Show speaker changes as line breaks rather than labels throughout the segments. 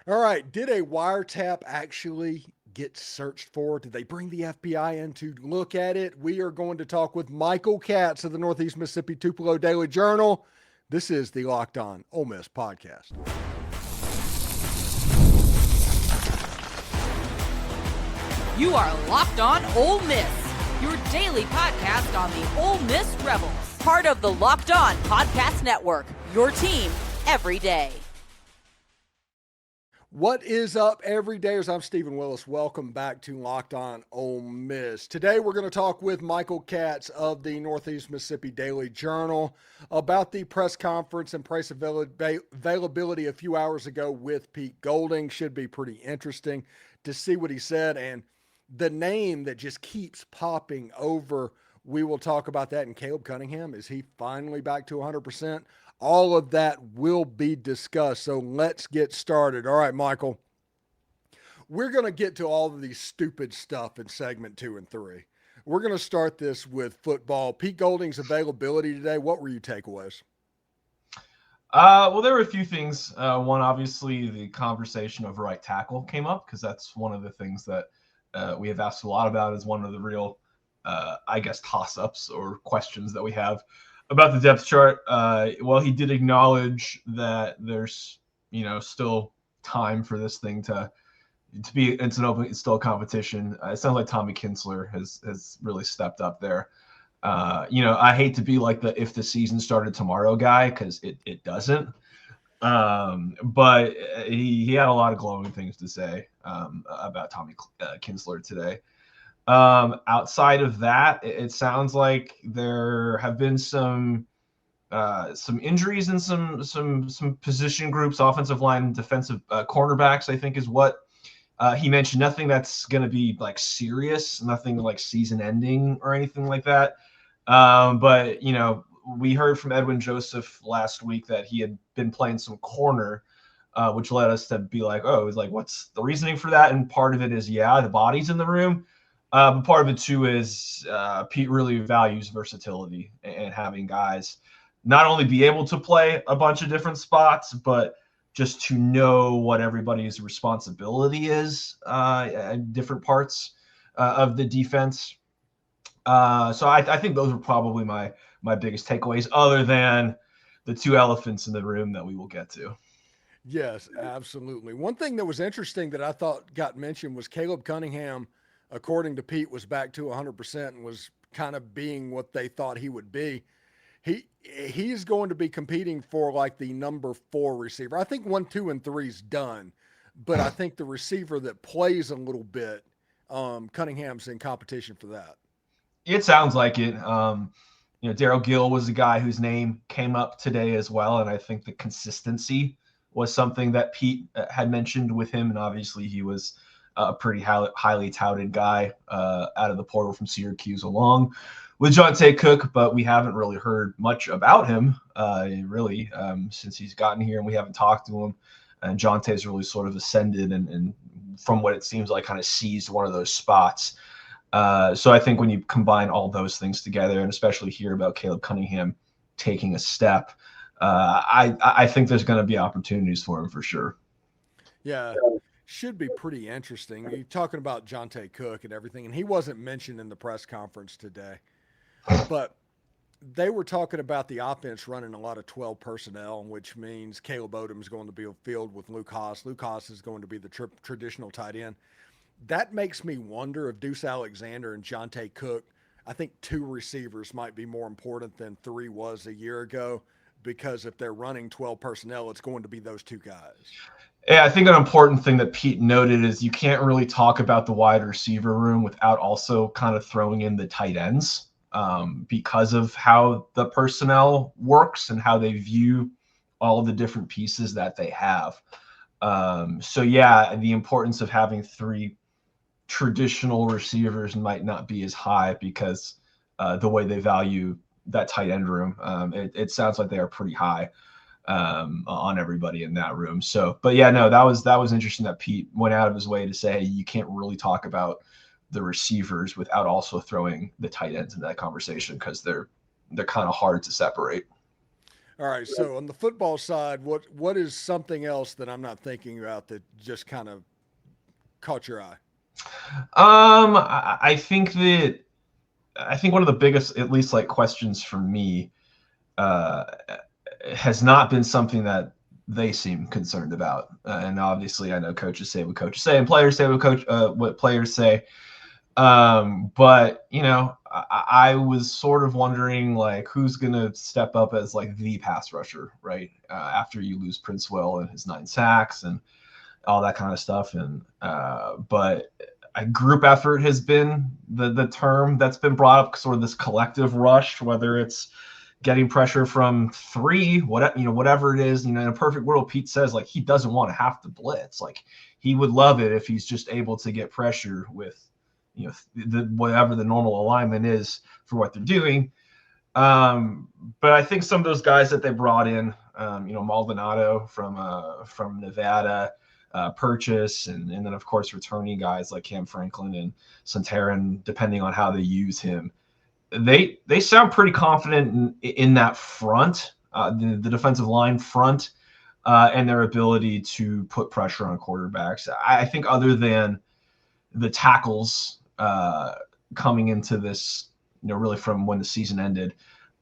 All right. Did a wiretap actually get searched for? Did they bring the FBI in to look at it? We are going to talk with Michael Katz of the Northeast Mississippi Tupelo Daily Journal. This is the Locked On Ole Miss podcast.
You are Locked On Ole Miss, your daily podcast on the Ole Miss Rebels. Part of the Locked On Podcast Network, your team every day.
What is up, everydayers? I'm Stephen Willis. Welcome back to Locked On Ole Miss. Today, we're going to talk with Michael Katz of the Northeast Mississippi Daily Journal about the press conference and price availability a few hours ago with Pete Golding. Should be pretty interesting to see what he said, and the name that just keeps popping over. We will talk about that. And Caleb Cunningham, is he finally back to 100%? All of that will be discussed. So let's get started. All right, Michael. We're going to get to all of these stupid stuff in segment 2 and 3. We're going to start this with football. Pete Golding's availability today. What were your takeaways?
Well, there were a few things. One, obviously, the conversation of right tackle came up because that's one of the things that we have asked a lot about as one of the real, toss-ups or questions that we have about the depth chart. Well, he did acknowledge that there's, still time for this thing to be. It's still a competition. It sounds like Tommy Kinsler has really stepped up there. I hate to be like the if the season started tomorrow guy because it doesn't. But he had a lot of glowing things to say about Tommy Kinsler today. Outside of that, it sounds like there have been some injuries in some position groups, offensive line, defensive cornerbacks, I think is what he mentioned. Nothing that's going to be like serious, nothing like season ending or anything like that. But we heard from Edwin Joseph last week that he had been playing some corner, which led us to be like, oh, it's like, what's the reasoning for that? And part of it is, the body's in the room. But part of it too is Pete really values versatility and having guys not only be able to play a bunch of different spots, but just to know what everybody's responsibility is at different parts of the defense. So I think those are probably my biggest takeaways, other than the two elephants in the room that we will get to.
Yes, absolutely. One thing that was interesting that I thought got mentioned was Caleb Cunningham, according to Pete, was back to 100% and was kind of being what they thought he would be. He's going to be competing for like the number 4 receiver. I think 1, 2, and 3 is done, but I think the receiver that plays a little bit, Cunningham's in competition for that.
It sounds like it. Daryl Gill was a guy whose name came up today as well, and I think the consistency was something that Pete had mentioned with him, and obviously he was a pretty highly touted guy out of the portal from Syracuse along with Jonte Cook, but we haven't really heard much about him since he's gotten here, and we haven't talked to him. And Jonte's really sort of ascended and from what it seems like kind of seized one of those spots. So I think when you combine all those things together, and especially hear about Caleb Cunningham taking a step, I think there's going to be opportunities for him for sure.
Yeah, should be pretty interesting. You're talking about Jonte Cook and everything, and he wasn't mentioned in the press conference today. But they were talking about the offense running a lot of 12 personnel, which means Caleb Odom is going to be on the field with Luke Haas. Luke Haas is going to be the traditional tight end. That makes me wonder if Deuce Alexander and Jonte Cook, I think 2 receivers might be more important than 3 was a year ago, because if they're running 12 personnel, it's going to be those 2 guys.
Yeah, I think an important thing that Pete noted is you can't really talk about the wide receiver room without also kind of throwing in the tight ends because of how the personnel works and how they view all the different pieces that they have. The importance of having 3 traditional receivers might not be as high because the way they value that tight end room, it sounds like they are pretty high on everybody in that room. So, but yeah, no, that was interesting that Pete went out of his way to say, hey, you can't really talk about the receivers without also throwing the tight ends into that conversation because they're kind of hard to separate.
All right. So on the football side, what is something else that I'm not thinking about that just kind of caught your eye?
I think one of the biggest, at least like questions for me, uh, has not been something that they seem concerned about. And obviously, I know coaches say what coaches say, and players say what players say. But I was sort of wondering like who's gonna step up as like the pass rusher, right? After you lose Prince Will and his 9 sacks and all that kind of stuff. And but a group effort has been the term that's been brought up, sort of this collective rush, whether it's getting pressure from 3, whatever it is. In a perfect world, Pete says like he doesn't want to have to blitz. Like he would love it if he's just able to get pressure with whatever the normal alignment is for what they're doing. But I think some of those guys that they brought in, Maldonado from Nevada, Purchase, and then of course returning guys like Cam Franklin and Santarin, depending on how they use him, they sound pretty confident in that front, the defensive line front, and their ability to put pressure on quarterbacks. I think other than the tackles coming into this, really from when the season ended,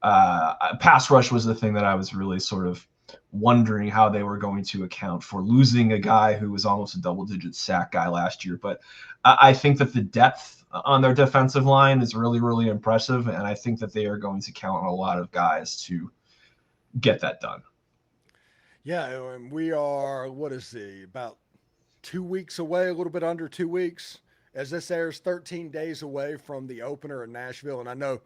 pass rush was the thing that I was really sort of wondering how they were going to account for losing a guy who was almost a double-digit sack guy last year. But I think that the depth on their defensive line is really, really impressive, and I think that they are going to count on a lot of guys to get that done.
Yeah, and we are, about 2 weeks away, a little bit under 2 weeks. As this airs, 13 days away from the opener in Nashville. And I know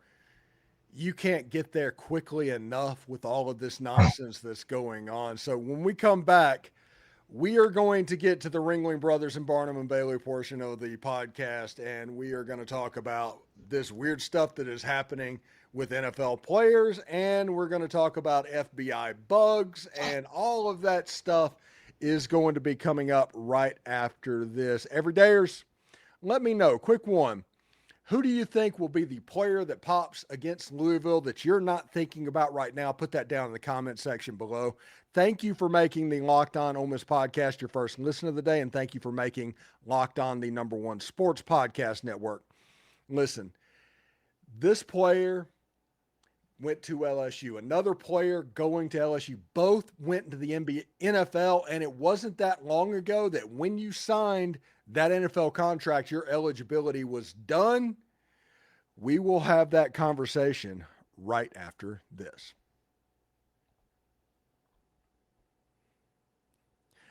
you can't get there quickly enough with all of this nonsense that's going on. So when we come back, we are going to get to the Ringling Brothers and Barnum and Bailey portion of the podcast, and we are going to talk about this weird stuff that is happening with NFL players, and we're going to talk about FBI bugs, and all of that stuff is going to be coming up right after this. Everydayers, let me know. Quick one. Who do you think will be the player that pops against Louisville that you're not thinking about right now? Put that down in the comment section below. Thank you for making the Locked On Ole Miss podcast your first listen of the day, and thank you for making Locked On the #1 sports podcast network. Listen, this player went to LSU. Another player going to LSU. Both went to the NFL, and it wasn't that long ago that when you signed that NFL contract, your eligibility was done. We will have that conversation right after this.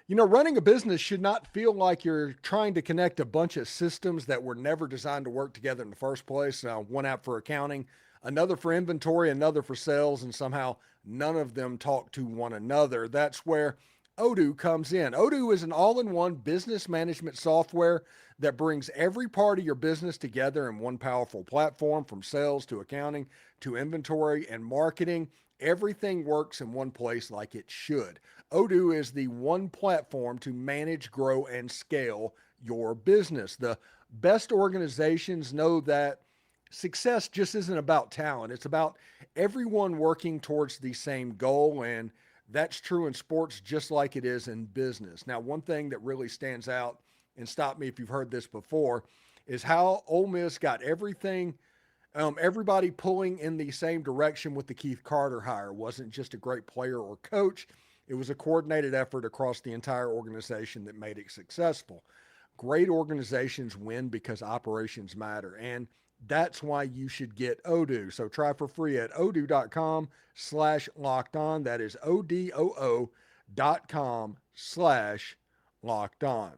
Running a business should not feel like you're trying to connect a bunch of systems that were never designed to work together in the first place. One app for accounting, another for inventory, another for sales, and somehow none of them talk to one another. That's where Odoo comes in. Odoo is an all-in-one business management software that brings every part of your business together in one powerful platform, from sales to accounting to inventory and marketing. Everything works in one place like it should. Odoo is the one platform to manage, grow, and scale your business. The best organizations know that success just isn't about talent. It's about everyone working towards the same goal, and that's true in sports just like it is in business. Now, one thing that really stands out, and stop me if you've heard this before, is how Ole Miss got everybody pulling in the same direction with the Keith Carter hire. It wasn't just a great player or coach. It was a coordinated effort across the entire organization that made it successful. Great organizations win because operations matter, and that's why you should get Odoo. So try for free at odoo.com/lockedon. That is odoo.com/lockedon.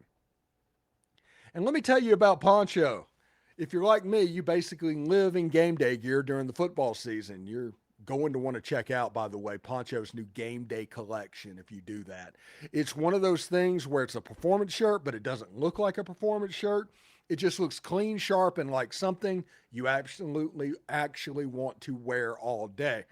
And let me tell you about Poncho. If you're like me, you basically live in game day gear during the football season. You're going to want to check out, by the way, Poncho's new game day collection if you do that. It's one of those things where it's a performance shirt, but it doesn't look like a performance shirt. It just looks clean, sharp, and like something you absolutely actually want to wear all day.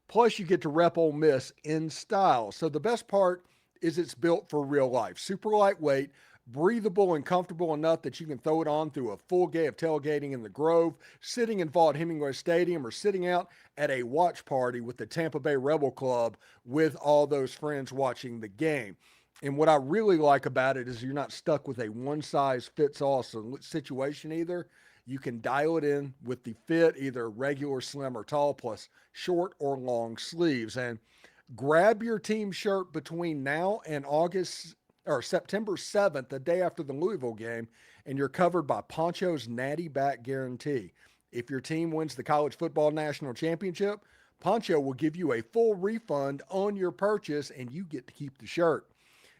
Plus, you get to rep Ole Miss in style. So the best part is it's built for real life. Super lightweight, breathable and comfortable enough that you can throw it on through a full day of tailgating in the Grove, sitting in Vaught Hemingway Stadium, or sitting out at a watch party with the Tampa Bay Rebel Club with all those friends watching the game. And what I really like about it is you're not stuck with a one-size-fits-all situation either. You can dial it in with the fit, either regular, slim, or tall, plus short or long sleeves. And grab your team shirt between now and September 7th, the day after the Louisville game, and you're covered by Poncho's Natty Back Guarantee. If your team wins the college football national championship, Poncho will give you a full refund on your purchase, and you get to keep the shirt.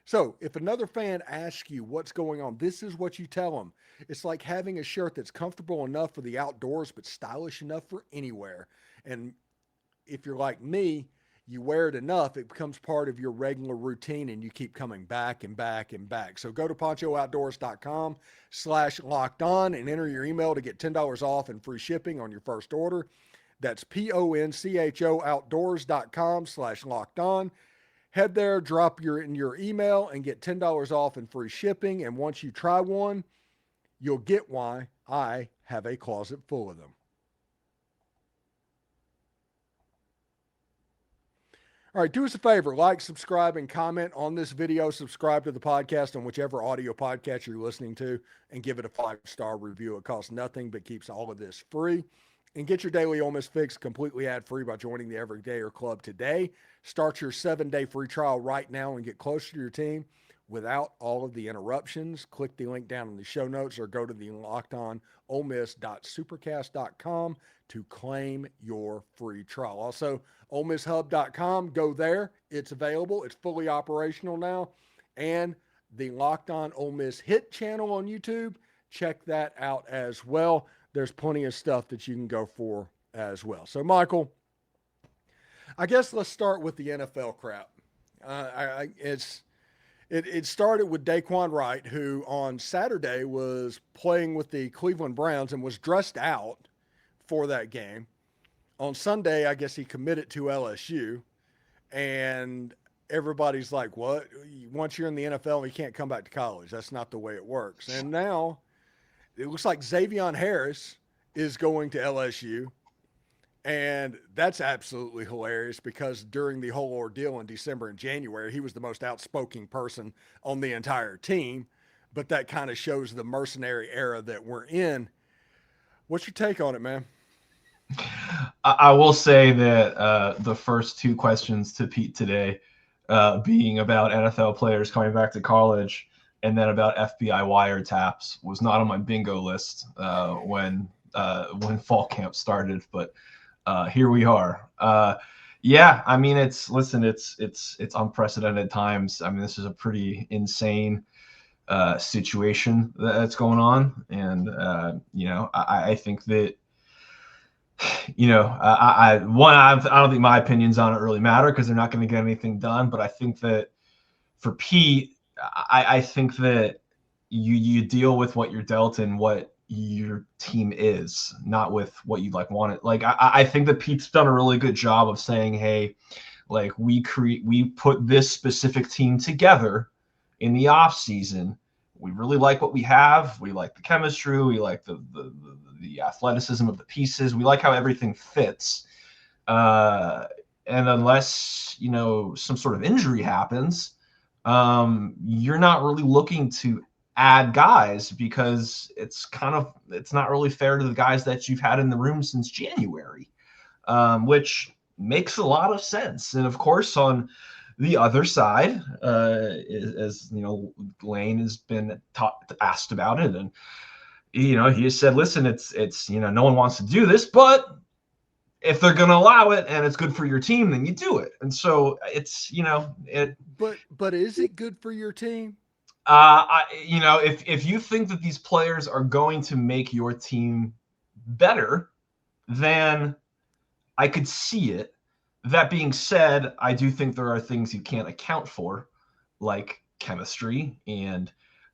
So if another fan asks you what's going on, this is what you tell them. It's like having a shirt that's comfortable enough for the outdoors, but stylish enough for anywhere. And if you're like me, you wear it enough, it becomes part of your regular routine, and you keep coming back and back and back. So go to ponchooutdoors.com/lockedon and enter your email to get $10 off and free shipping on your first order. That's PONCHO outdoors.com/lockedon. Head there, drop in your email, and get $10 off and free shipping. And once you try one, you'll get why I have a closet full of them. All right, do us a favor, like, subscribe, and comment on this video. Subscribe to the podcast on whichever audio podcast you're listening to, and give it a 5-star review. It costs nothing but keeps all of this free. And get your daily Ole Miss fix completely ad-free by joining the Everydayer Club today. Start your 7-day free trial right now and get closer to your team without all of the interruptions. Click the link down in the show notes or go to the lockedonolemmiss.supercast.com to claim your free trial. Also, OleMissHub.com. Go there. It's available. It's fully operational now. And the Locked On Ole Miss Hit channel on YouTube. Check that out as well. There's plenty of stuff that you can go for as well. So, Michael, I guess let's start with the NFL crap. It started with Dae'Quan Wright, who on Saturday was playing with the Cleveland Browns and was dressed out for that game. On Sunday, I guess he committed to LSU, and everybody's like, what? Once you're in the NFL, you can't come back to college. That's not the way it works. And now it looks like Zxavian Harris is going to LSU, and that's absolutely hilarious because during the whole ordeal in December and January, he was the most outspoken person on the entire team, but that kind of shows the mercenary era that we're in. What's your take on it, man?
I will say that the first two questions to Pete today, being about NFL players coming back to college and then about FBI wiretaps, was not on my bingo list when fall camp started, but here we are. Yeah, I mean, it's unprecedented times. I mean, this is a pretty insane situation that's going on, and I think that I don't think my opinions on it really matter because they're not going to get anything done. But I think that for Pete, I think that you deal with what you're dealt and what your team is, not with what you want it. I think that Pete's done a really good job of saying, hey, we put this specific team together in the off season. We really like what we have. We like the chemistry. We like the athleticism of the pieces. We like how everything fits. And unless, some sort of injury happens, you're not really looking to add guys because it's not really fair to the guys that you've had in the room since January, which makes a lot of sense. And of course, on the other side, as Lane has been asked about it, and he has said, listen, it's no one wants to do this, but if they're going to allow it and it's good for your team, then you do it. And so it's
But is it good for your team?
If you think that these players are going to make your team better, then I could see it. That being said, I do think there are things you can't account for, like chemistry and,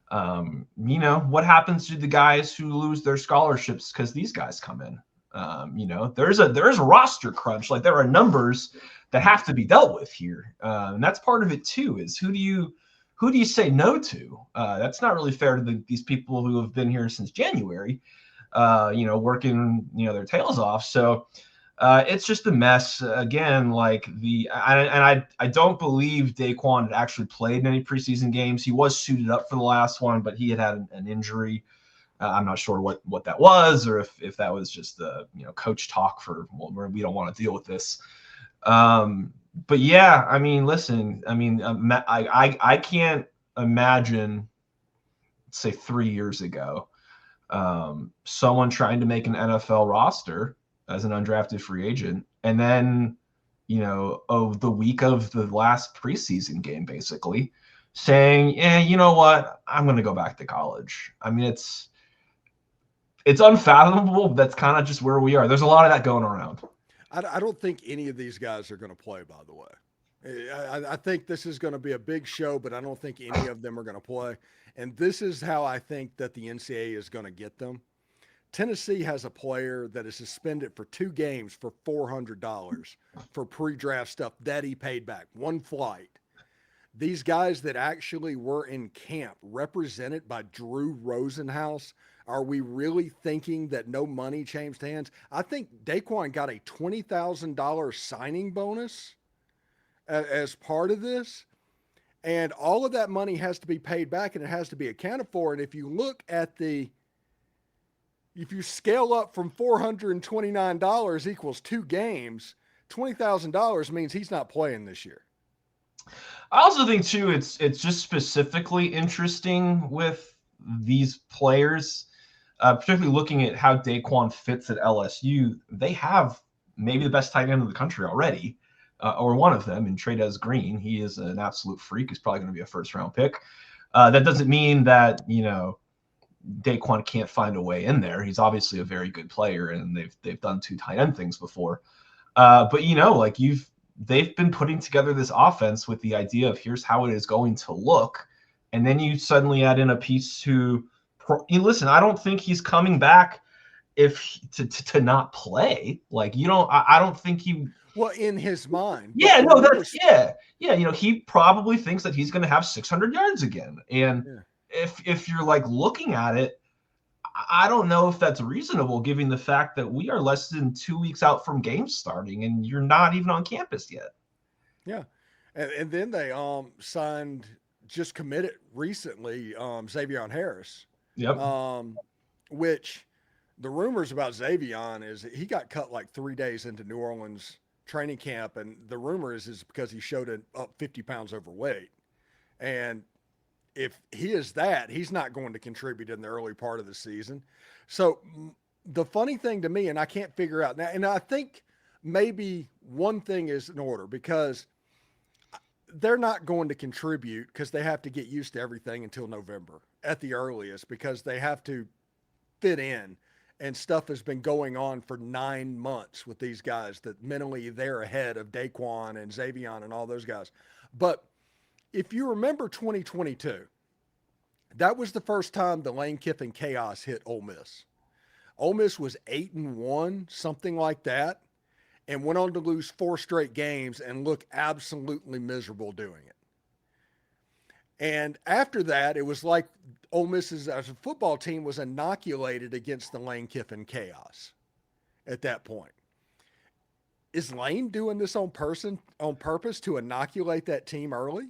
what happens to the guys who lose their scholarships because these guys come in. There is a roster crunch. There are numbers that have to be dealt with here. And that's part of it too, is who who do you say no to? That's not really fair to these people who have been here since January, working, their tails off. So it's just a mess. Again, like I don't believe Dae'Quan had actually played in any preseason games. He was suited up for the last one, but he had an injury. I'm not sure what that was, or if that was just the coach talk for, well, we don't want to deal with this. But yeah, I mean, listen, I mean, I can't imagine, say 3 years ago, someone trying to make an NFL roster as an undrafted free agent, and then, the week of the last preseason game, basically saying, yeah, you know what, I'm going to go back to college. I mean, it's unfathomable. That's kind of just where we are. There's a lot of that going around.
I don't think any of these guys are going to play, by the way. I think this is going to be a big show, but I don't think any of them are going to play. And this is how I think that the NCAA is going to get them. Tennessee has a player that is suspended for 2 games for $400 for pre-draft stuff that he paid back, 1 flight. These guys that actually were in camp, represented by Drew Rosenhaus, are we really thinking that no money changed hands? I think Dae'Quan got a $20,000 signing bonus as part of this. And all of that money has to be paid back, and it has to be accounted for. And if you look at if you scale up from $429 equals 2 games, $20,000 means he's not playing this year.
I also think too, it's just specifically interesting with these players, particularly looking at how Dae'Quan fits at LSU. They have maybe the best tight end in the country already, or one of them in Trey'Dez Green. He is an absolute freak. He's probably going to be a first-round pick. That doesn't mean that Dae'Quan can't find a way in there. He's obviously a very good player, and they've done 2 tight end things before. But they've been putting together this offense with the idea of here's how it is going to look, and then you suddenly add in a piece listen, I don't think he's coming back to not play. Like, I don't think he.
Well, in his mind.
Yeah, no, that's yeah. He probably thinks that he's going to have 600 yards again, and. Yeah. If you're looking at it, I don't know if that's reasonable given the fact that we are less than 2 weeks out from games starting and you're not even on campus yet.
Yeah. And then they just committed recently, Zxavian Harris.
Yep.
Which the rumors about Xavion is he got cut 3 days into New Orleans training camp. And the rumor is because he showed up 50 pounds overweight. And if he is that, he's not going to contribute in the early part of the season. So the funny thing to me, and I can't figure out now, and I think maybe one thing is in order because they're not going to contribute because they have to get used to everything until November at the earliest because they have to fit in, and stuff has been going on for 9 months with these guys that mentally they're ahead of Dae'Quan and Xavion and all those guys. But if you remember 2022, that was the first time the Lane Kiffin chaos hit Ole Miss. Ole Miss was 8-1, something like that, and went on to lose 4 straight games and look absolutely miserable doing it. And after that, it was like Ole Miss as a football team was inoculated against the Lane Kiffin chaos at that point. Is Lane doing this on purpose to inoculate that team early?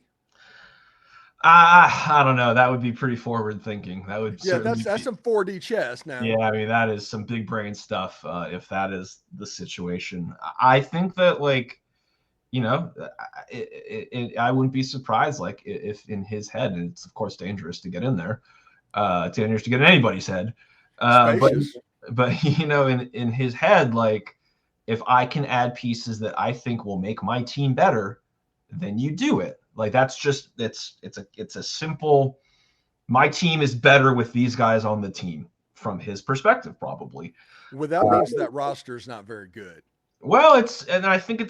I don't know. That would be pretty forward thinking. That would
that's some 4D chess now.
Yeah, I mean that is some big brain stuff. If that is the situation, I think that I wouldn't be surprised if in his head, and it's of course dangerous to get in there, it's dangerous to get in anybody's head. But in his head, if I can add pieces that I think will make my team better, then you do it. That's just it's a simple. My team is better with these guys on the team from his perspective, probably.
Well, that means that roster is not very good.
Well, I think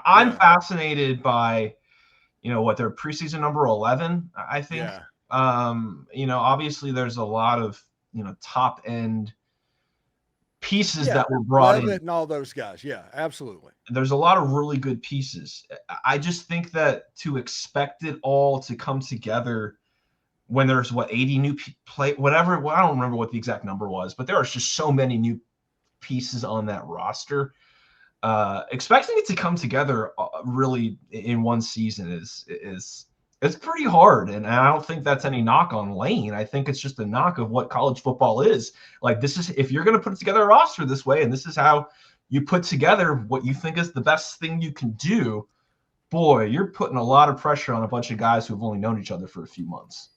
I'm fascinated by, what their preseason number 11. I think, obviously there's a lot of top end pieces
Yeah,
that were brought in.
Levitt and all those guys. Yeah, absolutely.
There's a lot of really good pieces. I just think that to expect it all to come together when there's 80 new play, whatever. Well, I don't remember what the exact number was, but there are just so many new pieces on that roster. Expecting it to come together really in one season is it's pretty hard, and I don't think that's any knock on Lane. I think it's just a knock of what college football is. Like, this is, if you're going to put together a roster this way, and this is how you put together what you think is the best thing you can do, boy, you're putting a lot of pressure on a bunch of guys who've only known each other for a few months.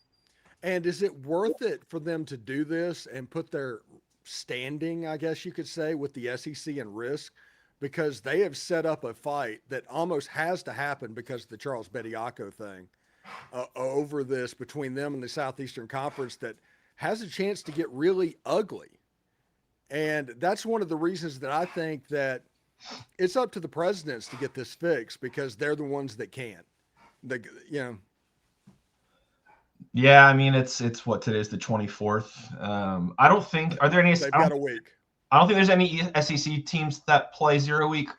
And is it worth it for them to do this and put their standing, I guess you could say, with the SEC in risk? Because they have set up a fight that almost has to happen because of the Charles Bediako thing over this between them and the Southeastern Conference that has a chance to get really ugly. And that's one of the reasons that I think that it's up to the presidents to get this fixed because they're the ones that can.
Yeah, I mean, it's what, today's the 24th. I don't think, are there any?
They've got a week.
I don't think there's any SEC teams that play 0 week.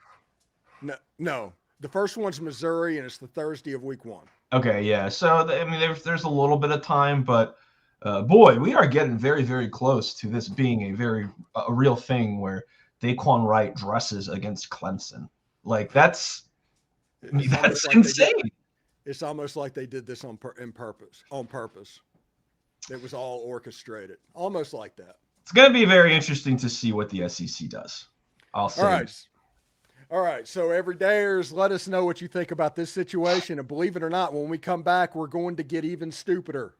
No. The first one's Missouri, and it's the Thursday of week 1.
Okay, yeah. So, I mean, there's a little bit of time, but boy, we are getting very, very close to this being a real thing where Dae'Quan Wright dresses against Clemson. Like, that's insane.
It's almost like they did this on purpose. It was all orchestrated, almost like that.
It's going to be very interesting to see what the SEC does. I'll say.
All right. So everydayers, let us know what you think about this situation. And believe it or not, when we come back, we're going to get even stupider.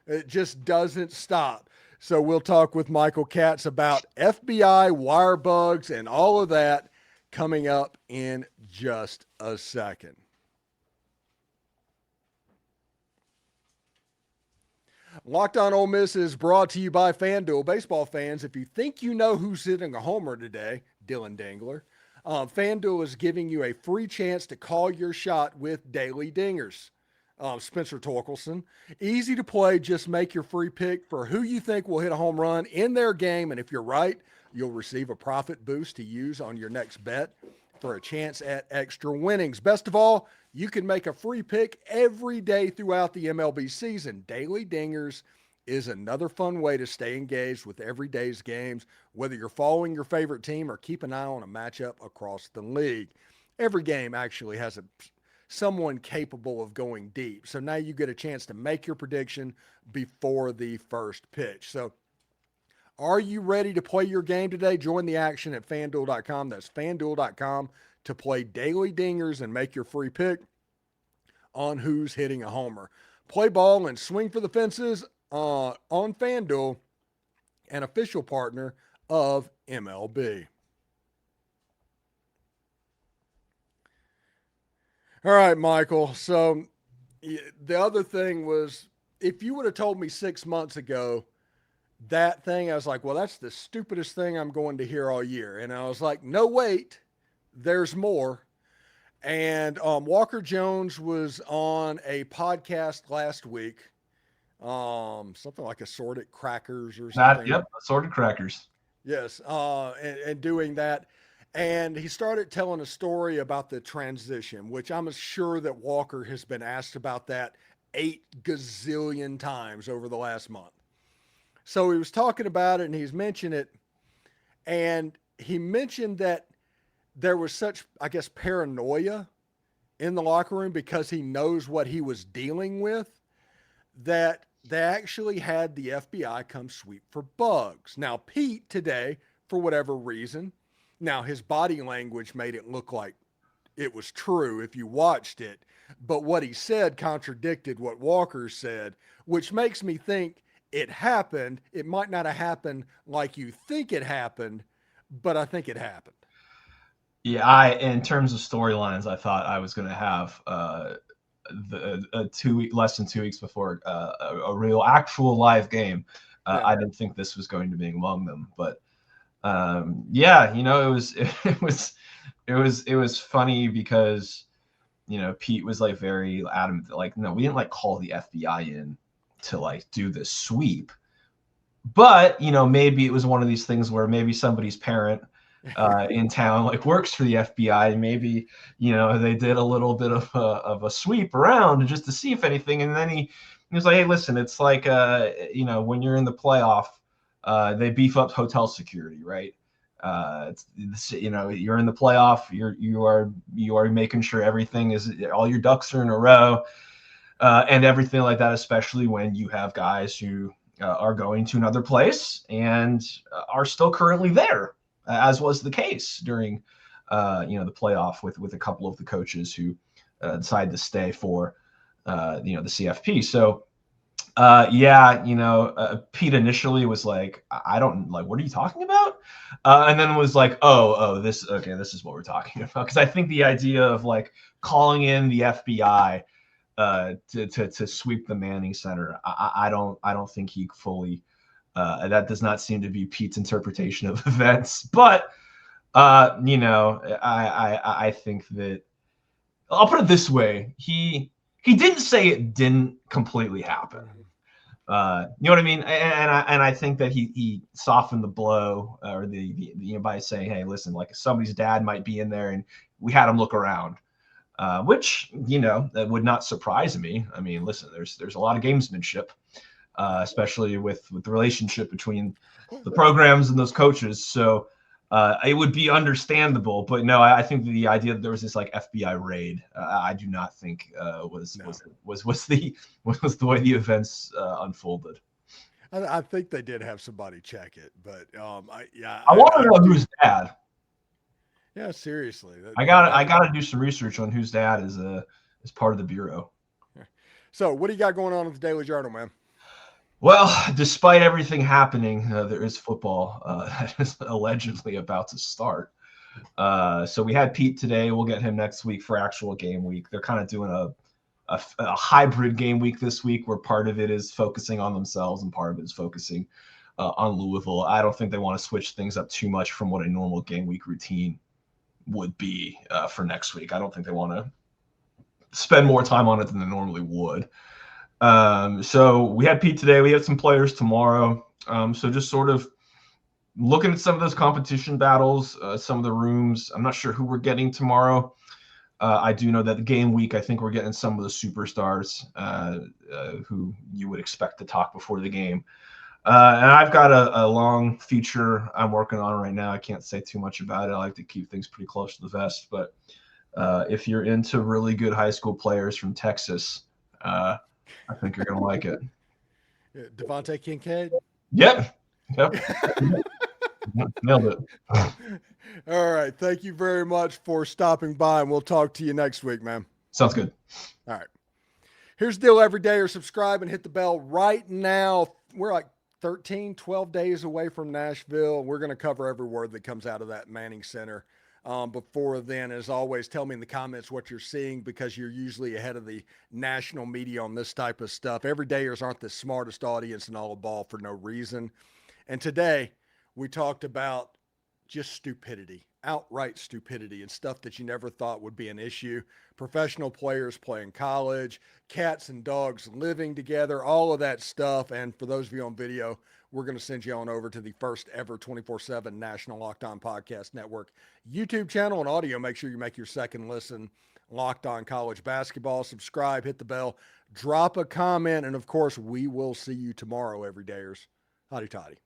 It just doesn't stop. So we'll talk with Michael Katz about FBI, wire bugs, and all of that coming up in just a second. Locked on Ole Miss is brought to you by FanDuel. Baseball fans, if you think you know who's hitting a homer today, Dylan Dangler, FanDuel is giving you a free chance to call your shot with Daily Dingers. Spencer Torkelson. Easy to play. Just make your free pick for who you think will hit a home run in their game. And if you're right, you'll receive a profit boost to use on your next bet for a chance at extra winnings. Best of all, you can make a free pick every day throughout the MLB season. Daily Dingers is another fun way to stay engaged with every day's games, whether you're following your favorite team or keep an eye on a matchup across the league. Every game actually has someone capable of going deep. So now you get a chance to make your prediction before the first pitch. So are you ready to play your game today? Join the action at FanDuel.com. That's FanDuel.com to play Daily Dingers and make your free pick on who's hitting a homer. Play ball and swing for the fences on FanDuel, an official partner of MLB. All right, Michael. So the other thing was, if you would have told me 6 months ago that thing, I was like, well, that's the stupidest thing I'm going to hear all year. And I was like, no, wait, there's more. And Walker Jones was on a podcast last week, something like Assorted Crackers or something.
Yep, Assorted Crackers.
Yes, and doing that. And he started telling a story about the transition, which I'm sure that Walker has been asked about that 8 gazillion times over the last month. So he was talking about it, and he's mentioned it. And he mentioned that there was such, I guess, paranoia in the locker room because he knows what he was dealing with, that they actually had the FBI come sweep for bugs. Now, Pete today, for whatever reason, now his body language made it look like it was true if you watched it, but what he said contradicted what Walker said, which makes me think it happened. It might not have happened like you think it happened, but I think it happened.
Yeah, in terms of storylines, I thought I was going to have less than 2 weeks before a real actual live game.
Yeah.
I didn't think this was going to be among them, but yeah, you know, it was funny because, you know, Pete was like very adamant that, like, no, we didn't like call the FBI in to like do this sweep. But, maybe it was one of these things where maybe somebody's parent in town like works for the FBI, and maybe, they did a little bit of a sweep around just to see if anything. And then he was like, hey, listen, it's like, when you're in the playoff, they beef up hotel security, right? You're in the playoff, you are making sure everything is, all your ducks are in a row, and everything like that, especially when you have guys who are going to another place and are still currently there, as was the case during the playoff with a couple of the coaches who decided to stay for the CFP. So Pete initially was like, I don't like, what are you talking about? And then was like, this is what we're talking about. Because I think the idea of like calling in the FBI to sweep the Manning Center, I don't think he fully, that does not seem to be Pete's interpretation of events. But I think that, I'll put it this way, he didn't say it didn't completely happen. You know what I mean? And I think that he softened the blow, or by saying, hey, listen, like somebody's dad might be in there, and we had him look around, which that would not surprise me. I mean, listen, there's a lot of gamesmanship, especially with the relationship between the programs and those coaches. So it would be understandable, but no, I think the idea that there was this like FBI raid, I do not think was the way the events unfolded.
I think they did have somebody check it, but
I want to know whose dad.
Yeah, seriously.
I gotta do some research on whose dad is part of the bureau.
So, what do you got going on with the Daily Journal, man?
Well, despite everything happening, there is football that is allegedly about to start. So we had Pete today. We'll get him next week for actual game week. They're kind of doing a hybrid game week this week, where part of it is focusing on themselves and part of it is focusing on Louisville. I don't think they want to switch things up too much from what a normal game week routine would be for next week. I don't think they want to spend more time on it than they normally would. So we had Pete today. We have some players tomorrow. So just sort of looking at some of those competition battles, some of the rooms. I'm not sure who we're getting tomorrow. I do know that the game week, I think we're getting some of the superstars who you would expect to talk before the game. And I've got a long feature I'm working on right now. I can't say too much about it. I like to keep things pretty close to the vest. But if you're into really good high school players from Texas, I think you're going to like it.
Devontae Kincaid?
Yep. Nailed it.
All right. Thank you very much for stopping by, and we'll talk to you next week, man.
Sounds good.
All right. Here's the deal, every day, or subscribe and hit the bell right now. We're like 12 days away from Nashville. We're going to cover every word that comes out of that Manning Center. Before then, as always, tell me in the comments what you're seeing, because you're usually ahead of the national media on this type of stuff. Everydayers aren't the smartest audience in all of ball for no reason. And today we talked about just stupidity, outright stupidity, and stuff that you never thought would be an issue. Professional players playing college, cats and dogs living together, all of that stuff. And for those of you on video, we're going to send you on over to the first ever 24/7 National Locked On Podcast Network YouTube channel. And audio, make sure you make your second listen Locked On College Basketball. Subscribe, hit the bell, drop a comment, and of course, we will see you tomorrow, everydayers. Hotty toddy.